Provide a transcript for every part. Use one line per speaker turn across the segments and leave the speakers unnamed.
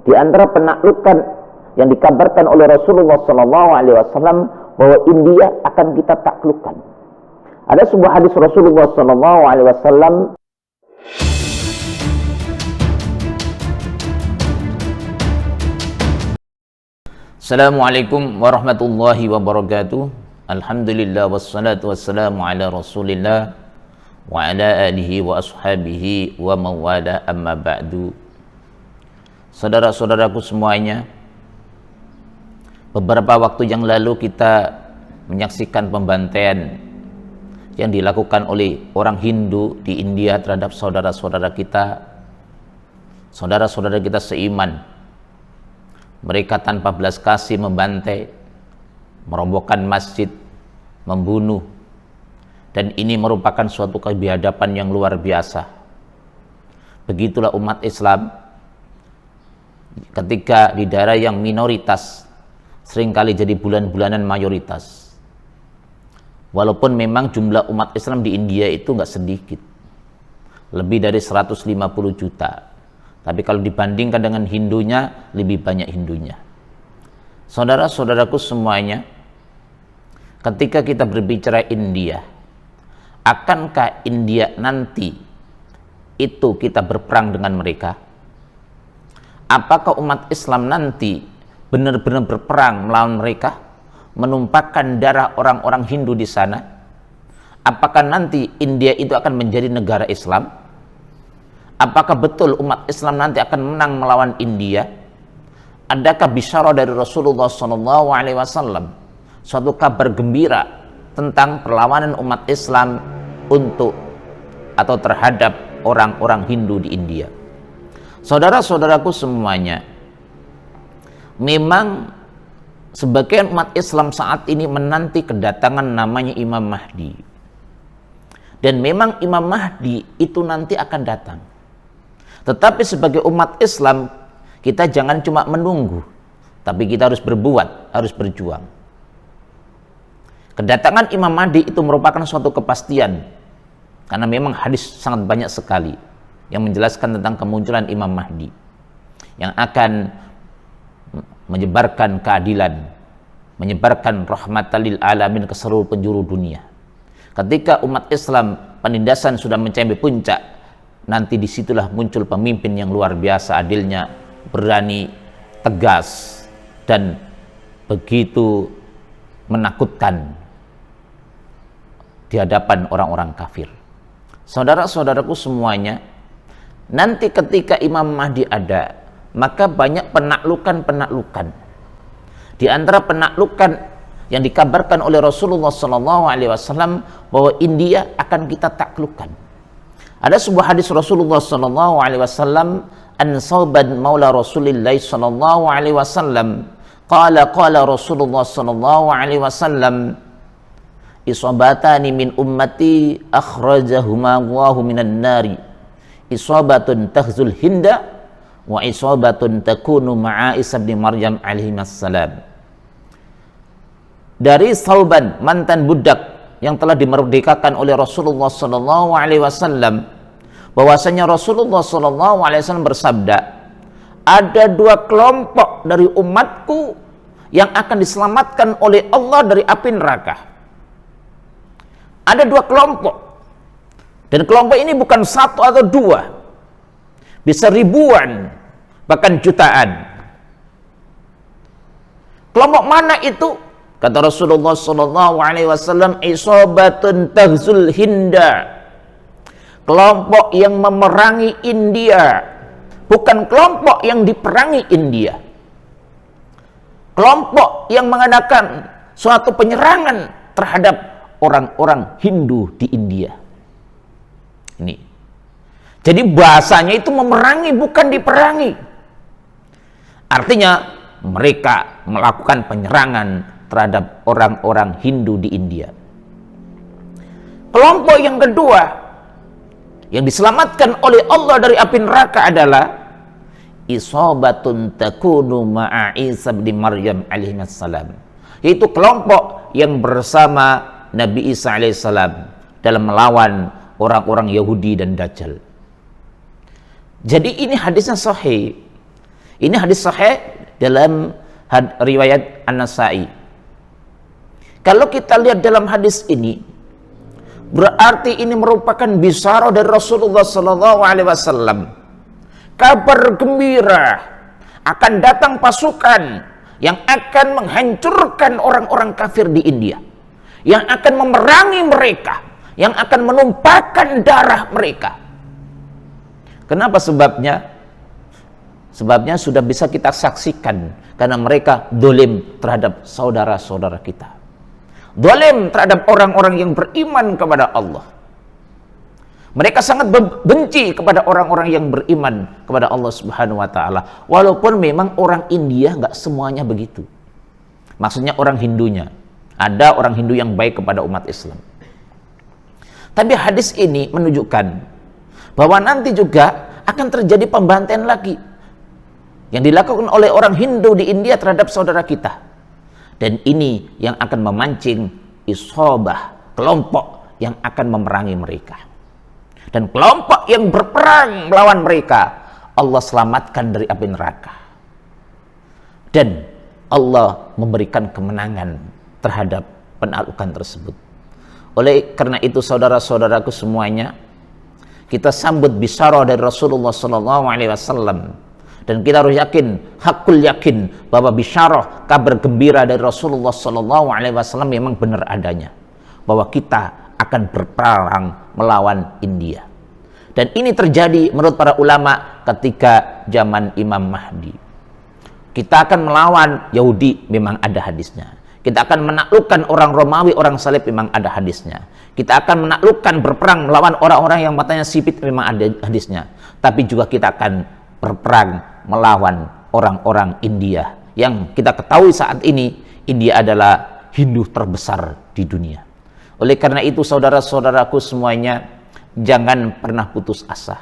Di antara penaklukan yang dikabarkan oleh Rasulullah SAW bahwa India akan kita taklukkan. Ada sebuah hadis Rasulullah SAW.
Assalamualaikum warahmatullahi wabarakatuh. Alhamdulillah wassalatu wassalamu ala Rasulillah wa ala alihi wa ashabihi wa mawala, amma ba'du. Saudara-saudaraku semuanya, beberapa waktu yang lalu kita menyaksikan pembantaian yang dilakukan oleh orang Hindu di India terhadap saudara-saudara kita seiman. Mereka tanpa belas kasih membantai, merobohkan masjid, membunuh. Dan ini merupakan suatu kebiadaban yang luar biasa. Begitulah umat Islam ketika di daerah yang minoritas seringkali jadi bulan-bulanan mayoritas. Walaupun memang jumlah umat Islam di India itu nggak sedikit, lebih dari 150 juta. Tapi kalau dibandingkan dengan Hindunya, lebih banyak Hindunya. Saudara-saudaraku semuanya, ketika kita berbicara India, akankah India nanti itu kita berperang dengan mereka? Apakah umat Islam nanti benar-benar berperang melawan mereka, menumpahkan darah orang-orang Hindu di sana? Apakah nanti India itu akan menjadi negara Islam? Apakah betul umat Islam nanti akan menang melawan India? Adakah bisyarah dari Rasulullah SAW, suatu kabar gembira tentang perlawanan umat Islam untuk atau terhadap orang-orang Hindu di India? Saudara-saudaraku semuanya, memang sebagian umat Islam saat ini menanti kedatangan namanya Imam Mahdi. Dan memang Imam Mahdi itu nanti akan datang. Tetapi sebagai umat Islam, kita jangan cuma menunggu, tapi kita harus berbuat, harus berjuang. Kedatangan Imam Mahdi itu merupakan suatu kepastian, karena memang hadis sangat banyak sekali yang menjelaskan tentang kemunculan Imam Mahdi yang akan menyebarkan keadilan, menyebarkan rahmatan lil alamin ke seluruh penjuru dunia. Ketika umat Islam penindasan sudah mencapai puncak, nanti disitulah muncul pemimpin yang luar biasa adilnya, berani, tegas, dan begitu menakutkan di hadapan orang-orang kafir. Saudara-saudaraku semuanya, nanti ketika Imam Mahdi ada, maka banyak penaklukan-penaklukan. Di antara penaklukan yang dikabarkan oleh Rasulullah SAW bahwa India akan kita taklukkan. Ada sebuah hadis Rasulullah SAW, an Sauban maula Rasulillah SAW, qala Rasulullah SAW, isabatani min ummati akhrajahuma Allahu minan nari, isabatun tahzul hinda wa isabatun takunu ma'a Isa bin Maryam alaihissalam. Dari Sauban, mantan budak yang telah dimerdekakan oleh Rasulullah SAW, bahwasanya Rasulullah SAW bersabda, ada dua kelompok dari umatku yang akan diselamatkan oleh Allah dari api neraka. Ada dua kelompok, dan kelompok ini bukan satu atau dua, bisa ribuan, bahkan jutaan. Kelompok mana itu? Kata Rasulullah SAW, isabatun tahzul hinda, kelompok yang memerangi India, bukan kelompok yang diperangi India. Kelompok yang mengadakan suatu penyerangan terhadap orang-orang Hindu di India. Ini. Jadi bahasanya itu memerangi, bukan diperangi. Artinya mereka melakukan penyerangan terhadap orang-orang Hindu di India. Kelompok yang kedua yang diselamatkan oleh Allah dari api neraka adalah isabatun takunu ma'a Isa bin Maryam alaihissalam, yaitu kelompok yang bersama Nabi Isa alaihissalam dalam melawan orang-orang Yahudi dan Dajjal. Jadi ini hadisnya sahih. Ini hadis sahih dalam riwayat An-Nasa'i. Kalau kita lihat dalam hadis ini, berarti ini merupakan bisyarah dari Rasulullah sallallahu alaihi wasallam. Kabar gembira akan datang pasukan yang akan menghancurkan orang-orang kafir di India, yang akan memerangi mereka, yang akan menumpahkan darah mereka. Kenapa sebabnya? Sebabnya sudah bisa kita saksikan, karena mereka dolim terhadap saudara-saudara kita, dolim terhadap orang-orang yang beriman kepada Allah. Mereka sangat benci kepada orang-orang yang beriman kepada Allah Subhanahu wa Ta'ala. Walaupun memang orang India nggak semuanya begitu. Maksudnya orang Hindunya. Ada orang Hindu yang baik kepada umat Islam. Tapi hadis ini menunjukkan bahwa nanti juga akan terjadi pembantaian lagi yang dilakukan oleh orang Hindu di India terhadap saudara kita. Dan ini yang akan memancing isabah, kelompok yang akan memerangi mereka. Dan kelompok yang berperang melawan mereka, Allah selamatkan dari api neraka. Dan Allah memberikan kemenangan terhadap penaklukan tersebut. Oleh karena itu, saudara-saudaraku semuanya, kita sambut bisyarah dari Rasulullah SAW. Dan kita harus yakin, hakul yakin, bahwa bisyarah, kabar gembira dari Rasulullah SAW memang benar adanya. Bahwa kita akan berperang melawan India. Dan ini terjadi menurut para ulama ketika zaman Imam Mahdi. Kita akan melawan Yahudi, memang ada hadisnya. Kita akan menaklukkan orang Romawi, orang salib, memang ada hadisnya. Kita akan menaklukkan, berperang melawan orang-orang yang matanya sipit, memang ada hadisnya. Tapi juga kita akan berperang melawan orang-orang India, yang kita ketahui saat ini India adalah Hindu terbesar di dunia. Oleh karena itu, saudara-saudaraku semuanya, jangan pernah putus asa,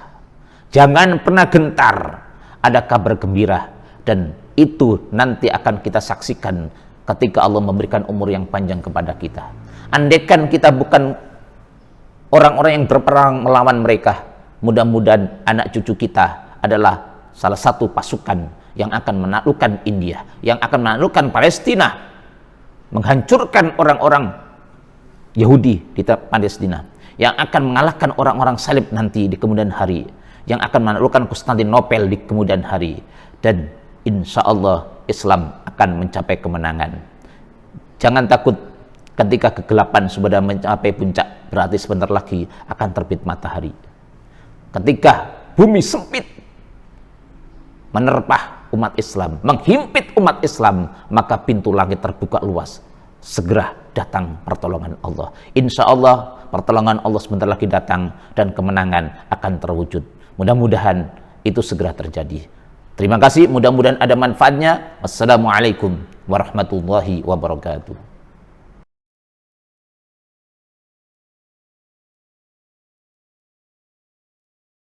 jangan pernah gentar. Ada kabar gembira, dan itu nanti akan kita saksikan ketika Allah memberikan umur yang panjang kepada kita. Andaikan kita bukan orang-orang yang berperang melawan mereka, mudah-mudahan anak cucu kita adalah salah satu pasukan yang akan menaklukkan India, yang akan menaklukkan Palestina, menghancurkan orang-orang Yahudi di Palestina, yang akan mengalahkan orang-orang salib nanti di kemudian hari, yang akan menaklukkan Konstantinopel di kemudian hari. Dan insya Allah Islam akan mencapai kemenangan. Jangan takut ketika kegelapan sudah mencapai puncak, berarti sebentar lagi akan terbit matahari. Ketika bumi sempit menerpah umat Islam, menghimpit umat Islam, maka pintu langit terbuka luas. Segera datang pertolongan Allah. Insya Allah pertolongan Allah sebentar lagi datang, dan kemenangan akan terwujud. Mudah-mudahan itu segera terjadi. Terima kasih, mudah-mudahan ada manfaatnya. Wassalamualaikum warahmatullahi wabarakatuh.